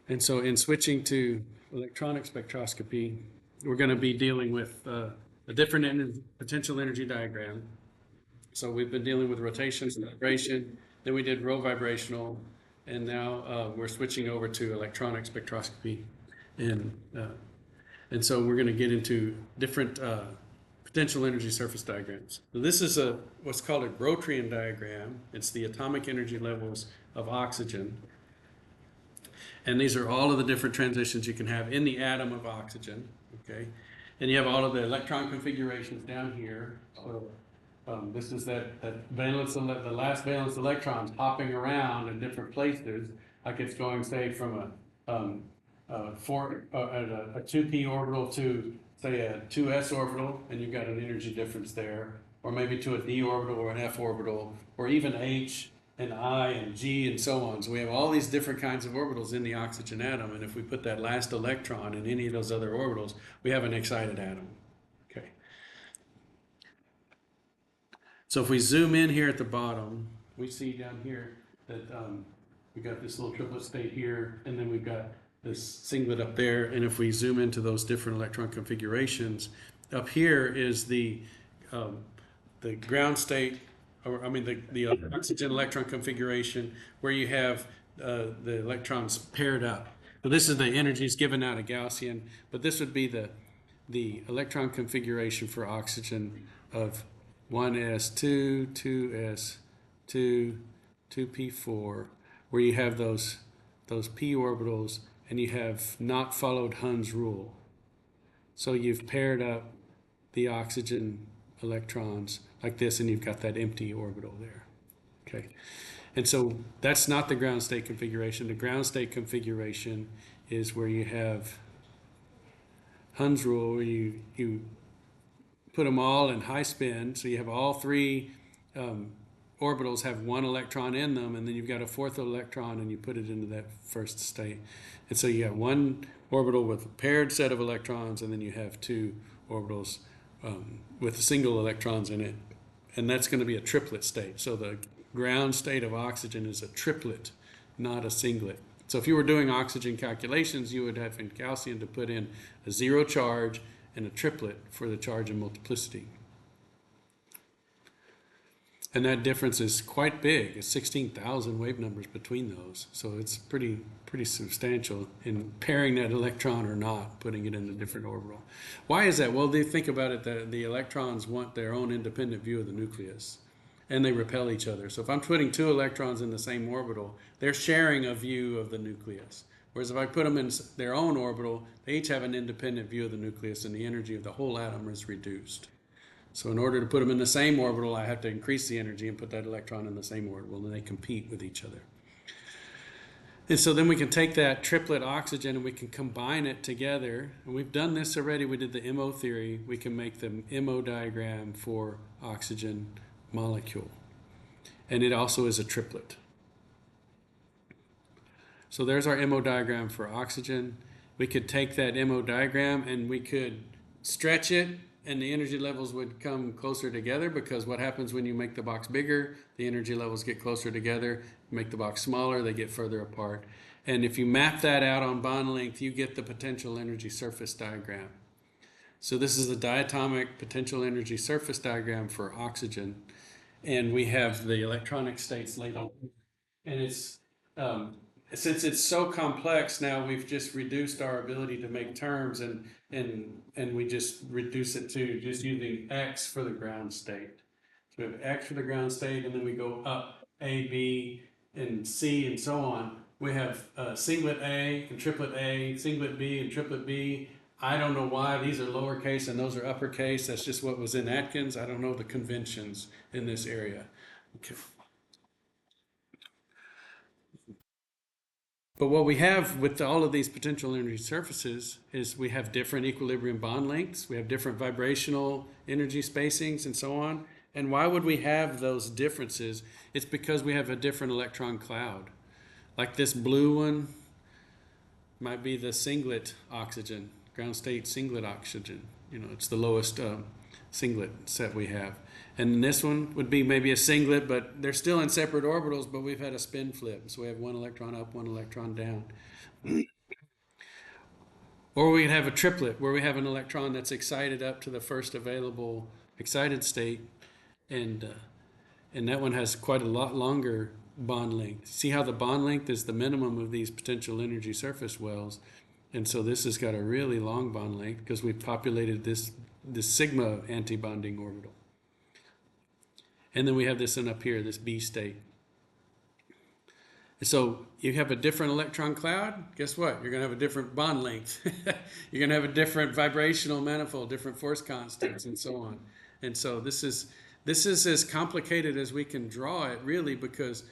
And so in switching to electronic spectroscopy, we're going to be dealing with a different potential energy diagram. So we've been dealing with rotation and vibration, then we did row vibrational, and now we're switching over to electronic spectroscopy. And so we're going to get into different potential energy surface diagrams. So this is what's called a Grotrian diagram. It's the atomic energy levels of oxygen. And these are all of the different transitions you can have in the atom of oxygen, okay? And you have all of the electron configurations down here. So this is that valence, the last valence electrons hopping around in different places, like it's going, say, from a 2p orbital to, say, a 2s orbital, and you've got an energy difference there, or maybe to a d orbital or an f orbital, or even h and I and G and so on. So we have all these different kinds of orbitals in the oxygen atom, and if we put that last electron in any of those other orbitals, we have an excited atom. Okay. So if we zoom in here at the bottom, we see down here that we got this little triplet state here, and then we've got this singlet up there. And if we zoom into those different electron configurations, up here is the ground state, or I mean the oxygen electron configuration, where you have the electrons paired up. So this is the energies given out of Gaussian, but this would be the electron configuration for oxygen of 1s2, 2s2, 2p4, where you have those p orbitals, and you have not followed Hund's rule. So you've paired up the oxygen electrons like this, and you've got that empty orbital there. Okay, and so that's not the ground state configuration. The ground state configuration is where you have Hund's rule, where you put them all in high spin, so you have all three orbitals have one electron in them, and then you've got a fourth electron, and you put it into that first state. And so you have one orbital with a paired set of electrons, and then you have two orbitals with single electrons in it, and that's going to be a triplet state. So the ground state of oxygen is a triplet, not a singlet. So if you were doing oxygen calculations, you would have in Gaussian to put in a zero charge and a triplet for the charge and multiplicity. And that difference is quite big. It's 16,000 wave numbers between those. So it's pretty substantial in pairing that electron or not, putting it in a different orbital. Why is that? Well, they think about it that the electrons want their own independent view of the nucleus, and they repel each other. So if I'm putting two electrons in the same orbital, they're sharing a view of the nucleus. Whereas if I put them in their own orbital, they each have an independent view of the nucleus, and the energy of the whole atom is reduced. So in order to put them in the same orbital, I have to increase the energy and put that electron in the same orbital, and they compete with each other. And so then we can take that triplet oxygen and we can combine it together. And we've done this already. We did the MO theory. We can make the MO diagram for oxygen molecule. And it also is a triplet. So there's our MO diagram for oxygen. We could take that MO diagram and we could stretch it, and the energy levels would come closer together, because what happens when you make the box bigger, the energy levels get closer together. You make the box smaller, they get further apart. And if you map that out on bond length, you get the potential energy surface diagram. So this is the diatomic potential energy surface diagram for oxygen. And we have the electronic states laid on. And it's since it's so complex now, we've just reduced our ability to make terms, and we just reduce it to just using X for the ground state. So we have X for the ground state, and then we go up A, B, and C, and so on. We have singlet A and triplet A, singlet B and triplet B. I don't know why these are lowercase and those are uppercase. That's just what was in Atkins. I don't know the conventions in this area. Okay. But what we have with all of these potential energy surfaces is we have different equilibrium bond lengths, we have different vibrational energy spacings, and so on. And why would we have those differences? It's because we have a different electron cloud. Like this blue one might be the singlet oxygen, ground state singlet oxygen. You know, it's the lowest singlet set we have. And this one would be maybe a singlet, but they're still in separate orbitals, but we've had a spin flip. So we have one electron up, one electron down. Or we could have a triplet where we have an electron that's excited up to the first available excited state, and that one has quite a lot longer bond length. See how the bond length is the minimum of these potential energy surface wells, and so this has got a really long bond length because we've populated this sigma antibonding orbital. And then we have this one up here, this B state. So you have a different electron cloud, guess what? You're going to have a different bond length. You're going to have a different vibrational manifold, different force constants, and so on. And so this is as complicated as we can draw it, really, because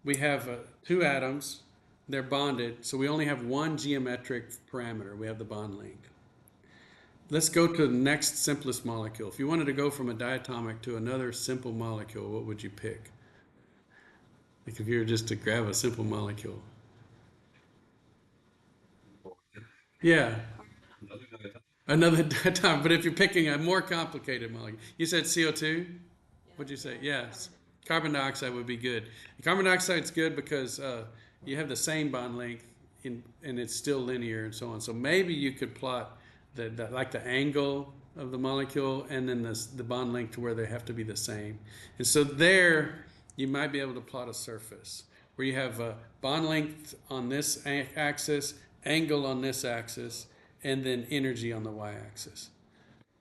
we have two atoms, they're bonded, so we only have one geometric parameter. We have the bond length. Let's go to the next simplest molecule. If you wanted to go from a diatomic to another simple molecule, what would you pick? Like if you were just to grab a simple molecule. Yeah, another diatomic. But if you're picking a more complicated molecule, you said CO2? What'd you say? Yes. Carbon dioxide would be good. Carbon dioxide's good because you have the same bond length and it's still linear and so on. So maybe you could plot like the angle of the molecule and then the bond length to where they have to be the same. And so there you might be able to plot a surface where you have a bond length on this axis, angle on this axis, and then energy on the y-axis.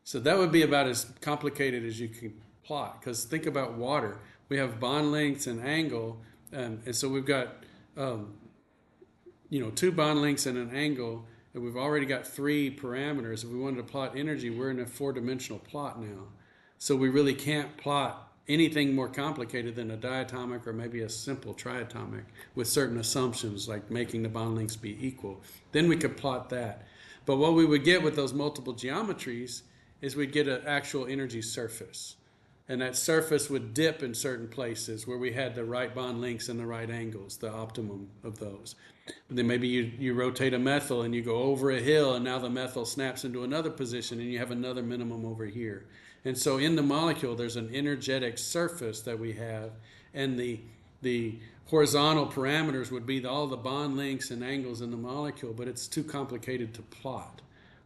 So that would be about as complicated as you can plot, because think about water. We have bond lengths and angle, and so we've got two bond lengths and an angle, and we've already got three parameters. If we wanted to plot energy, we're in a four-dimensional plot now. So we really can't plot anything more complicated than a diatomic or maybe a simple triatomic with certain assumptions like making the bond lengths be equal. Then we could plot that. But what we would get with those multiple geometries is we'd get an actual energy surface. And that surface would dip in certain places where we had the right bond lengths and the right angles, the optimum of those. And then maybe you rotate a methyl and you go over a hill and now the methyl snaps into another position and you have another minimum over here. And so in the molecule, there's an energetic surface that we have, and the horizontal parameters would be all the bond lengths and angles in the molecule, but it's too complicated to plot.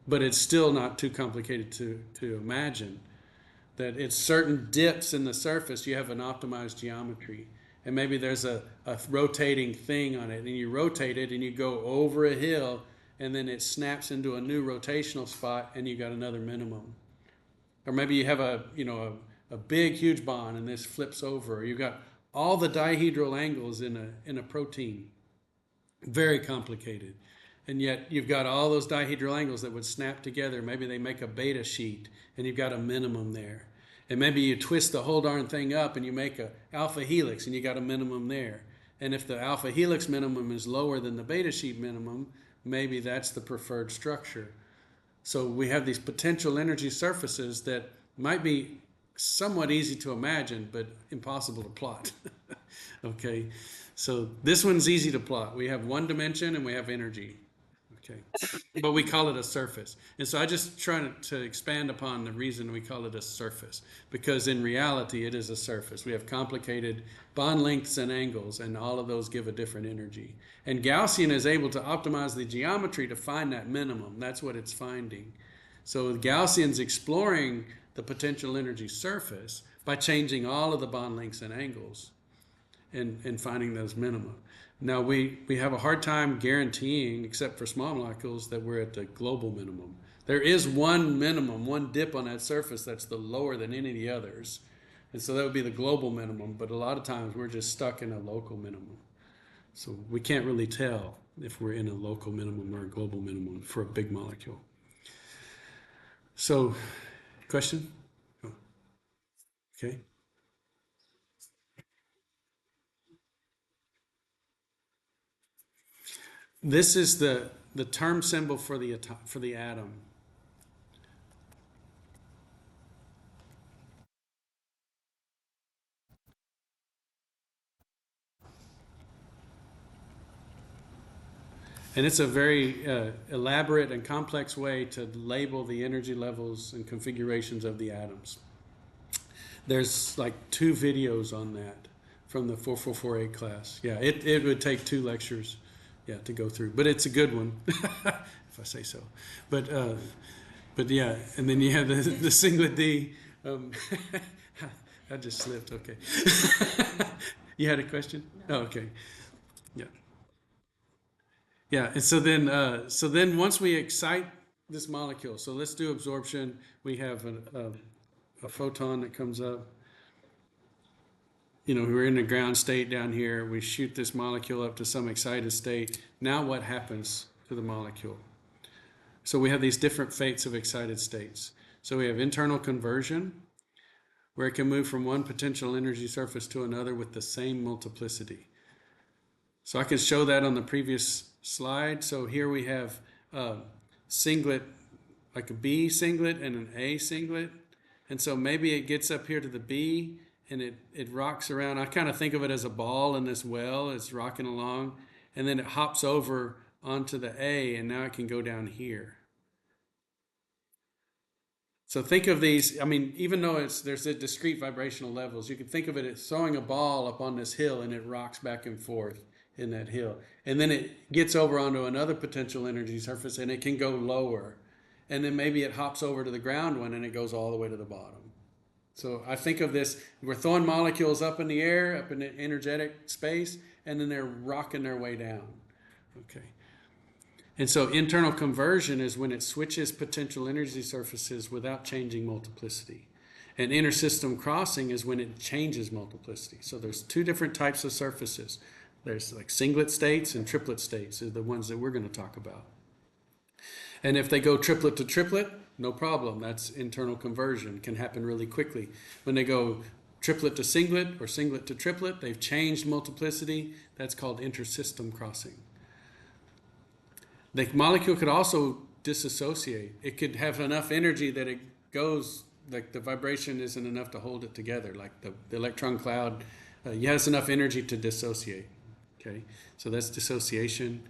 But it's still not too complicated to imagine that it's certain dips in the surface, you have an optimized geometry. And maybe there's a rotating thing on it, and you rotate it and you go over a hill, and then it snaps into a new rotational spot, and you got another minimum. Or maybe you have a big, huge bond, and this flips over. Or you've got all the dihedral angles in a protein. Very complicated. And yet you've got all those dihedral angles that would snap together. Maybe they make a beta sheet, and you've got a minimum there. And maybe you twist the whole darn thing up, and you make a alpha helix, and you got a minimum there. And if the alpha helix minimum is lower than the beta sheet minimum, maybe that's the preferred structure. So we have these potential energy surfaces that might be somewhat easy to imagine, but impossible to plot. Okay, so this one's easy to plot. We have one dimension and we have energy. Okay, but we call it a surface. And so I just try to expand upon the reason we call it a surface, because in reality it is a surface. We have complicated bond lengths and angles, and all of those give a different energy. And Gaussian is able to optimize the geometry to find that minimum. That's what it's finding. So Gaussian's exploring the potential energy surface by changing all of the bond lengths and angles and finding those minima. Now, we have a hard time guaranteeing, except for small molecules, that we're at the global minimum. There is one minimum, one dip on that surface that's the lower than any of the others. And so that would be the global minimum, but a lot of times we're just stuck in a local minimum. So we can't really tell if we're in a local minimum or a global minimum for a big molecule. So, question? Oh, okay. This is the term symbol for the atom. And it's a very elaborate and complex way to label the energy levels and configurations of the atoms. There's like 2 videos on that from the 4448 class. Yeah, it would take 2 lectures yeah, to go through. But it's a good one, if I say so. But yeah, and then you have the singlet D. I just slipped. Okay. You had a question? Oh, okay. Yeah. Yeah. And so then once we excite this molecule, so let's do absorption. We have a photon that comes up. You know, we're in the ground state down here. We shoot this molecule up to some excited state. Now what happens to the molecule? So we have these different fates of excited states. So we have internal conversion, where it can move from one potential energy surface to another with the same multiplicity. So I can show that on the previous slide. So here we have singlet, like a B singlet and an A singlet. And so maybe it gets up here to the B and it rocks around. I kind of think of it as a ball in this well. It's rocking along. And then it hops over onto the A, and now it can go down here. So think of these, I mean, even though there's a discrete vibrational levels, you can think of it as throwing a ball up on this hill and it rocks back and forth in that hill. And then it gets over onto another potential energy surface and it can go lower. And then maybe it hops over to the ground one and it goes all the way to the bottom. So I think of this, we're throwing molecules up in the air, up in the energetic space, and then they're rocking their way down. Okay. And so internal conversion is when it switches potential energy surfaces without changing multiplicity. And intersystem crossing is when it changes multiplicity. So there's two different types of surfaces. There's like singlet states and triplet states are the ones that we're going to talk about. And if they go triplet to triplet, no problem. That's internal conversion. Can happen really quickly. When they go triplet to singlet or singlet to triplet, they've changed multiplicity. That's called intersystem crossing. The molecule could also disassociate. It could have enough energy that it goes, like the vibration isn't enough to hold it together, like the electron cloud. It has enough energy to dissociate. Okay, so that's dissociation.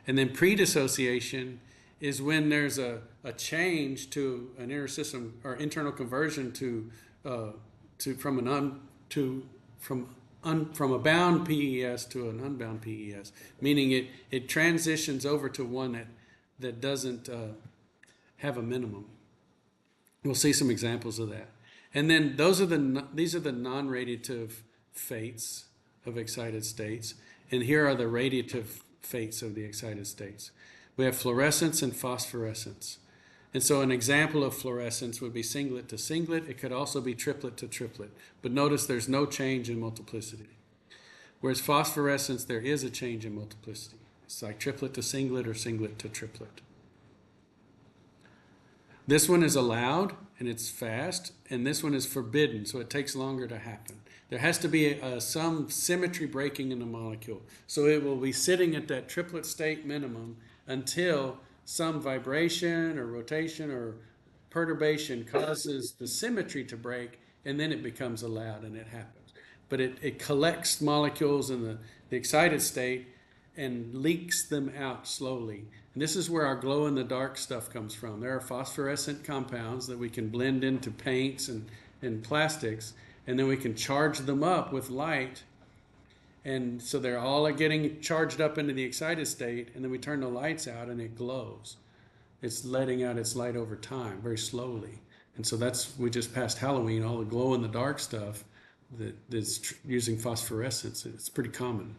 And then pre-dissociation is when there's a change to an intersystem or internal conversion from a bound PES to an unbound PES, meaning it transitions over to one that doesn't have a minimum. We'll see some examples of that. And then these are the non-radiative fates of excited states, and here are the radiative fates of the excited states. We have fluorescence and phosphorescence. And so an example of fluorescence would be singlet to singlet. It could also be triplet to triplet. But notice there's no change in multiplicity. Whereas phosphorescence, there is a change in multiplicity. It's like triplet to singlet or singlet to triplet. This one is allowed and it's fast, and this one is forbidden, so it takes longer to happen. There has to be some symmetry breaking in the molecule. So it will be sitting at that triplet state minimum until some vibration or rotation or perturbation causes the symmetry to break, and then it becomes allowed and it happens. But it collects molecules in the excited state and leaks them out slowly. And this is where our glow-in-the-dark stuff comes from. There are phosphorescent compounds that we can blend into paints and plastics, and then we can charge them up with light. And so they're all getting charged up into the excited state, and then we turn the lights out and it glows. It's letting out its light over time, very slowly. And so we just passed Halloween, all the glow-in-the-dark stuff that's using phosphorescence. It's pretty common.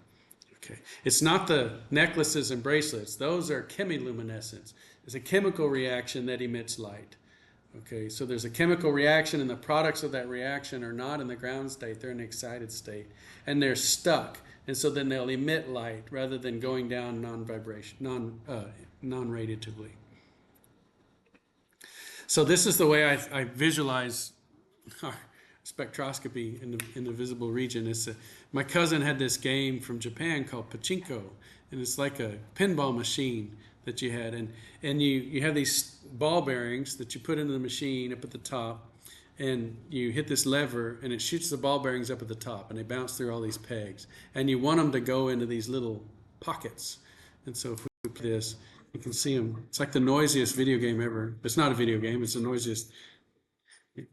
Okay. It's not the necklaces and bracelets. Those are chemiluminescence. It's a chemical reaction that emits light. Okay, so there's a chemical reaction, and the products of that reaction are not in the ground state, they're in the excited state, and they're stuck, and so then they'll emit light rather than going down non-radiatively. So this is the way I visualize our spectroscopy in the visible region. My cousin had this game from Japan called pachinko, and it's like a pinball machine that you had, and you have these ball bearings that you put into the machine up at the top, and you hit this lever and it shoots the ball bearings up at the top, and they bounce through all these pegs, and you want them to go into these little pockets. And so if we put this, you can see them. It's like the noisiest video game ever. It's not a video game, it's the noisiest. You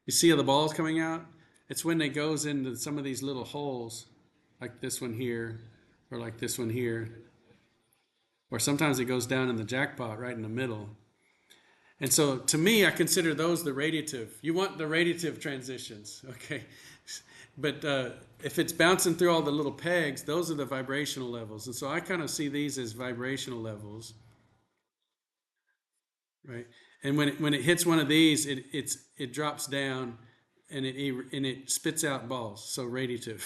see how the ball's coming out? It's when it goes into some of these little holes, like this one here, or like this one here. or sometimes it goes down in the jackpot right in the middle. And so to me, I consider those the radiative. You want the radiative transitions, okay? But if it's bouncing through all the little pegs, those are the vibrational levels. And so I kind of see these as vibrational levels, right? And when it hits one of these, it drops down and it spits out balls, so radiative.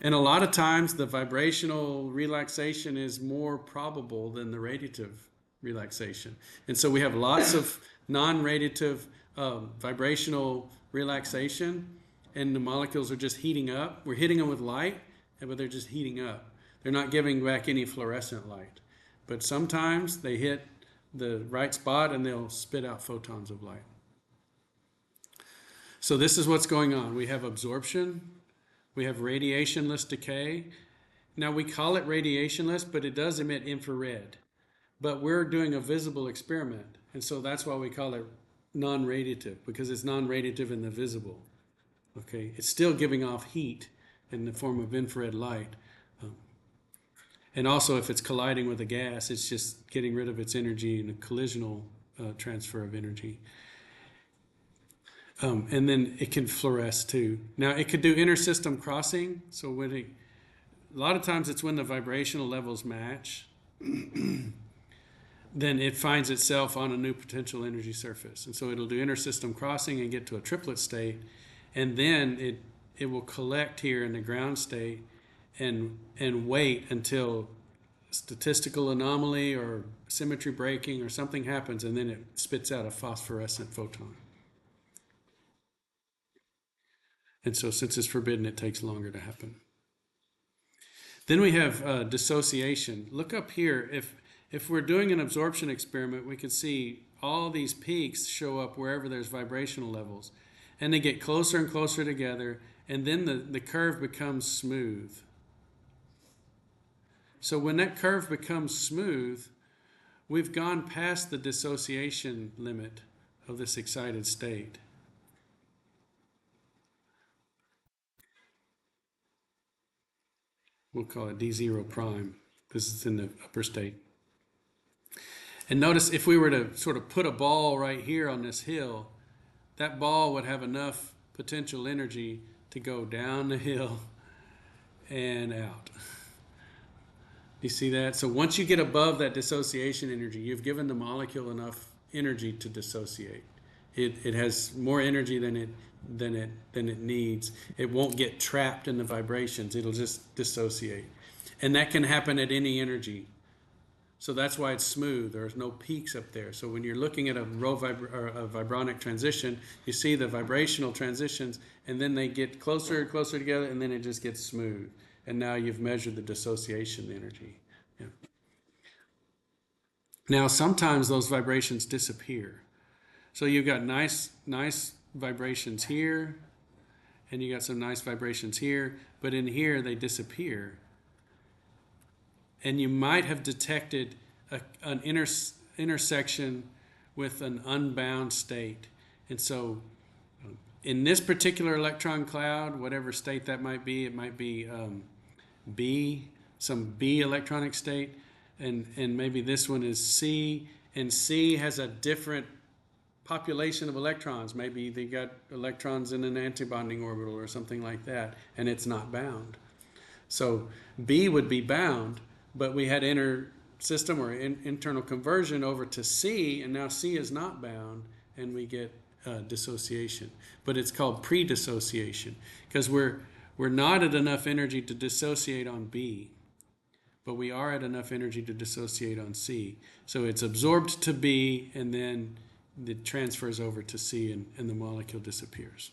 And a lot of times the vibrational relaxation is more probable than the radiative relaxation. And so we have lots of non-radiative vibrational relaxation, and the molecules are just heating up. We're hitting them with light, but they're just heating up. They're not giving back any fluorescent light. But sometimes they hit the right spot and they'll spit out photons of light. So this is what's going on. We have absorption. We have radiationless decay. Now we call it radiationless, but it does emit infrared. But we're doing a visible experiment, and so that's why we call it non-radiative, because it's non-radiative in the visible. Okay, it's still giving off heat in the form of infrared light. And also if it's colliding with a gas, it's just getting rid of its energy in a collisional transfer of energy. And then it can fluoresce too. Now it could do intersystem crossing. So a lot of times it's when the vibrational levels match, then it finds itself on a new potential energy surface. And so it'll do intersystem crossing and get to a triplet state. And then it will collect here in the ground state and wait until statistical anomaly or symmetry breaking or something happens, and then it spits out a phosphorescent photon. And so since it's forbidden, it takes longer to happen. Then we have dissociation. Look up here. If we're doing an absorption experiment, we can see all these peaks show up wherever there's vibrational levels. And they get closer and closer together, and then the curve becomes smooth. So when that curve becomes smooth, we've gone past the dissociation limit of this excited state. We'll call it D0 prime because it's in the upper state. And notice if we were to sort of put a ball right here on this hill, that ball would have enough potential energy to go down the hill and out. You see that? So once you get above that dissociation energy, you've given the molecule enough energy to dissociate. It has more energy than it needs. It won't get trapped in the vibrations. It'll just dissociate. And that can happen at any energy. So that's why it's smooth. There's no peaks up there. So when you're looking at a vibronic transition, you see the vibrational transitions, and then they get closer and closer together, and then it just gets smooth. And now you've measured the dissociation energy. Yeah. Now sometimes those vibrations disappear. So you've got nice vibrations here, and you got some nice vibrations here, but in here they disappear. And you might have detected an intersection with an unbound state. And so in this particular electron cloud, whatever state that might be, it might be B, some B electronic state, and maybe this one is C, and C has a different population of electrons. Maybe they got electrons in an antibonding orbital or something like that, and it's not bound. So B would be bound, but we had inner system or internal conversion over to C, and now C is not bound, and we get dissociation. But it's called pre-dissociation because we're not at enough energy to dissociate on B, but we are at enough energy to dissociate on C. So it's absorbed to B, and then it transfers over to C, and the molecule disappears.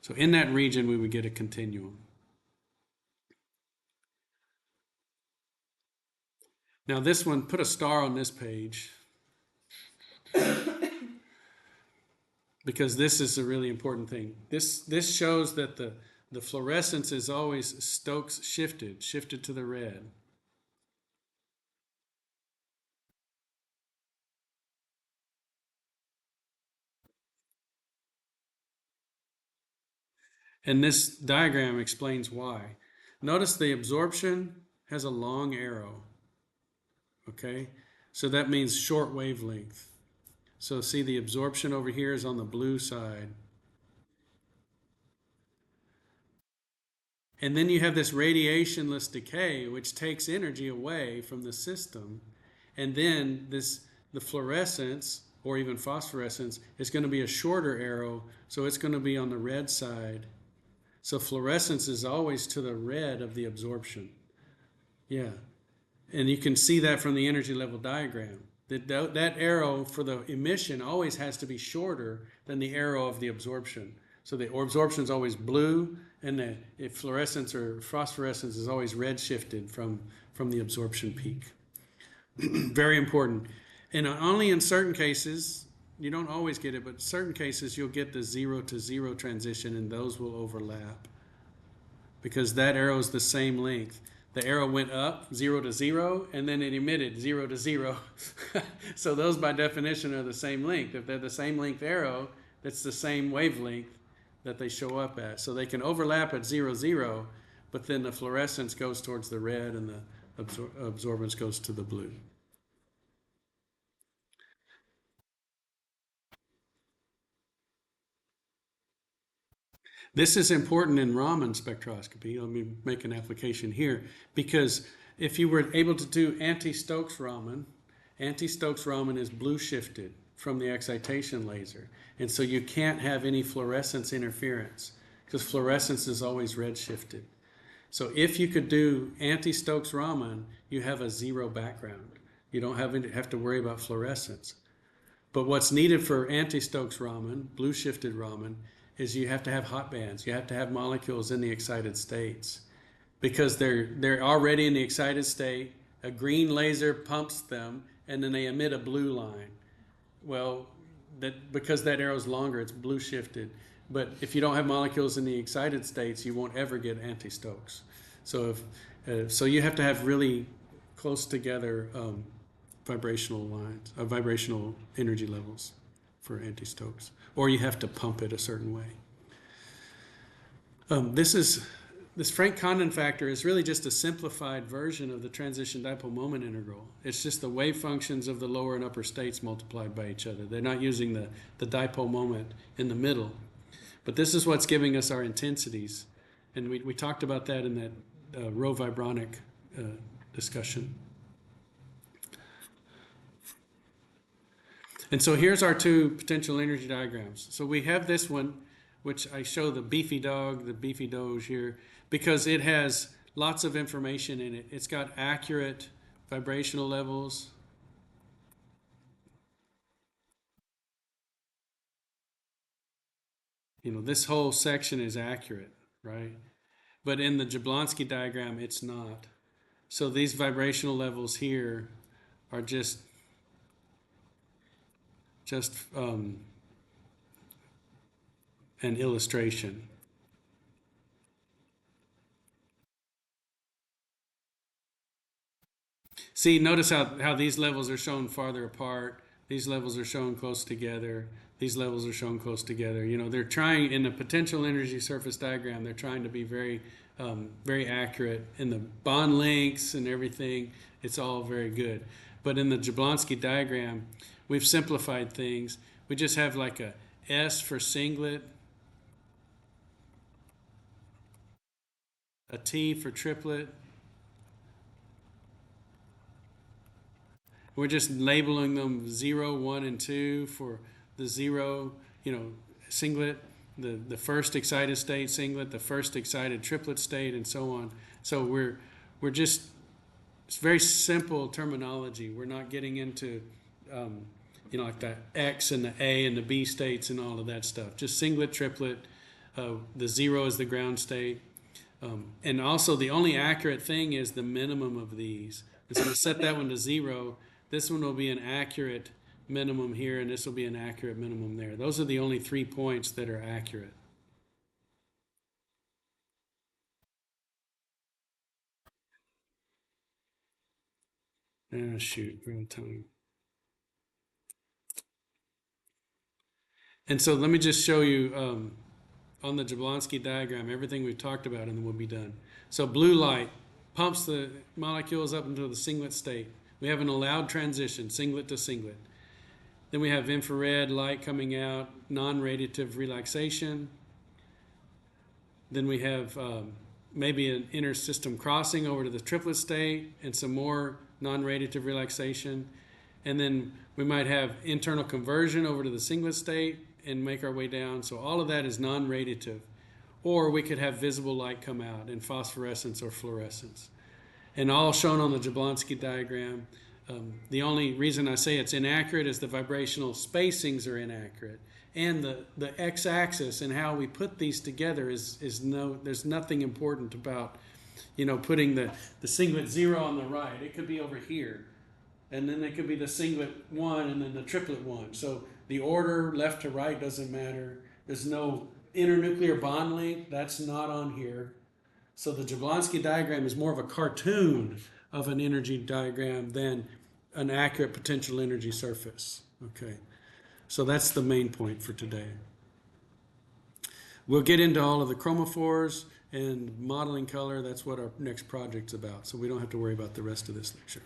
So in that region, we would get a continuum. Now this one, put a star on this page, because this is a really important thing. This shows that the fluorescence is always Stokes shifted to the red. And this diagram explains why. Notice the absorption has a long arrow, okay? So that means short wavelength. So see, the absorption over here is on the blue side. And then you have this radiationless decay, which takes energy away from the system. And then the fluorescence, or even phosphorescence, is going to be a shorter arrow, so it's going to be on the red side. So fluorescence is always to the red of the absorption. Yeah. And you can see that from the energy level diagram. That arrow for the emission always has to be shorter than the arrow of the absorption. So the absorption is always blue, and the fluorescence or phosphorescence is always red shifted from the absorption peak. Very important. And only in certain cases, you don't always get it, but in certain cases you'll get the 0 to 0 transition, and those will overlap because that arrow is the same length. The arrow went up 0 to 0, and then it emitted 0 to 0. So those by definition are the same length. If they're the same length arrow, that's the same wavelength that they show up at. So they can overlap at 0, 0, but then the fluorescence goes towards the red and the absorbance goes to the blue. This is important in Raman spectroscopy. Let me make an application here, because if you were able to do anti-Stokes Raman is blue shifted from the excitation laser. And so you can't have any fluorescence interference because fluorescence is always red shifted. So if you could do anti-Stokes Raman, you have a 0 background. You don't have to worry about fluorescence. But what's needed for anti-Stokes Raman, blue shifted Raman, is you have to have hot bands. You have to have molecules in the excited states because they're already in the excited state. A green laser pumps them, and then they emit a blue line. Well, because that arrow is longer, it's blue shifted. But if you don't have molecules in the excited states, you won't ever get anti-Stokes. So so you have to have really close together vibrational lines, vibrational energy levels for anti-Stokes, or you have to pump it a certain way. This Frank-Condon factor is really just a simplified version of the transition dipole moment integral. It's just the wave functions of the lower and upper states multiplied by each other. They're not using the dipole moment in the middle. But this is what's giving us our intensities. And we talked about that in that rho vibronic discussion. And so here's our two potential energy diagrams. So we have this one, which I show the beefy dog, the beefy doge here, because it has lots of information in it. It's got accurate vibrational levels. You know, this whole section is accurate, right? But in the Jablonski diagram, it's not. So these vibrational levels here are just an illustration. See, notice how these levels are shown farther apart. These levels are shown close together. These levels are shown close together. You know, they're trying, in the potential energy surface diagram, they're trying to be very, very accurate. In the bond lengths and everything, it's all very good. But in the Jablonski diagram, we've simplified things. We just have like a S for singlet, a T for triplet. We're just labeling them 0, 1, and 2 for the 0, you know, singlet, the first excited state singlet, the first excited triplet state, and so on. So we're just, it's very simple terminology. We're not getting into you know, like the X and the A and the B states and all of that stuff. Just singlet, triplet. The 0 is the ground state. And also the only accurate thing is the minimum of these. So we'll set that one to 0. This one will be an accurate minimum here, and this will be an accurate minimum there. Those are the only 3 points that are accurate. Shoot, we're out of time. And so let me just show you on the Jablonski diagram, everything we've talked about, and then we'll be done. So blue light pumps the molecules up into the singlet state. We have an allowed transition, singlet to singlet. Then we have infrared light coming out, non-radiative relaxation. Then we have maybe an intersystem crossing over to the triplet state and some more non-radiative relaxation. And then we might have internal conversion over to the singlet state and make our way down. So all of that is non-radiative. Or we could have visible light come out in phosphorescence or fluorescence. And all shown on the Jablonski diagram. The only reason I say it's inaccurate is the vibrational spacings are inaccurate. And the x-axis and how we put these together there's nothing important about, putting the singlet 0 on the right. It could be over here. And then it could be the singlet 1 and then the triplet 1. So the order left to right doesn't matter. There's no internuclear bond length. That's not on here. So the Jablonski diagram is more of a cartoon of an energy diagram than an accurate potential energy surface. Okay, so that's the main point for today. We'll get into all of the chromophores and modeling color. That's what our next project's about, so we don't have to worry about the rest of this lecture.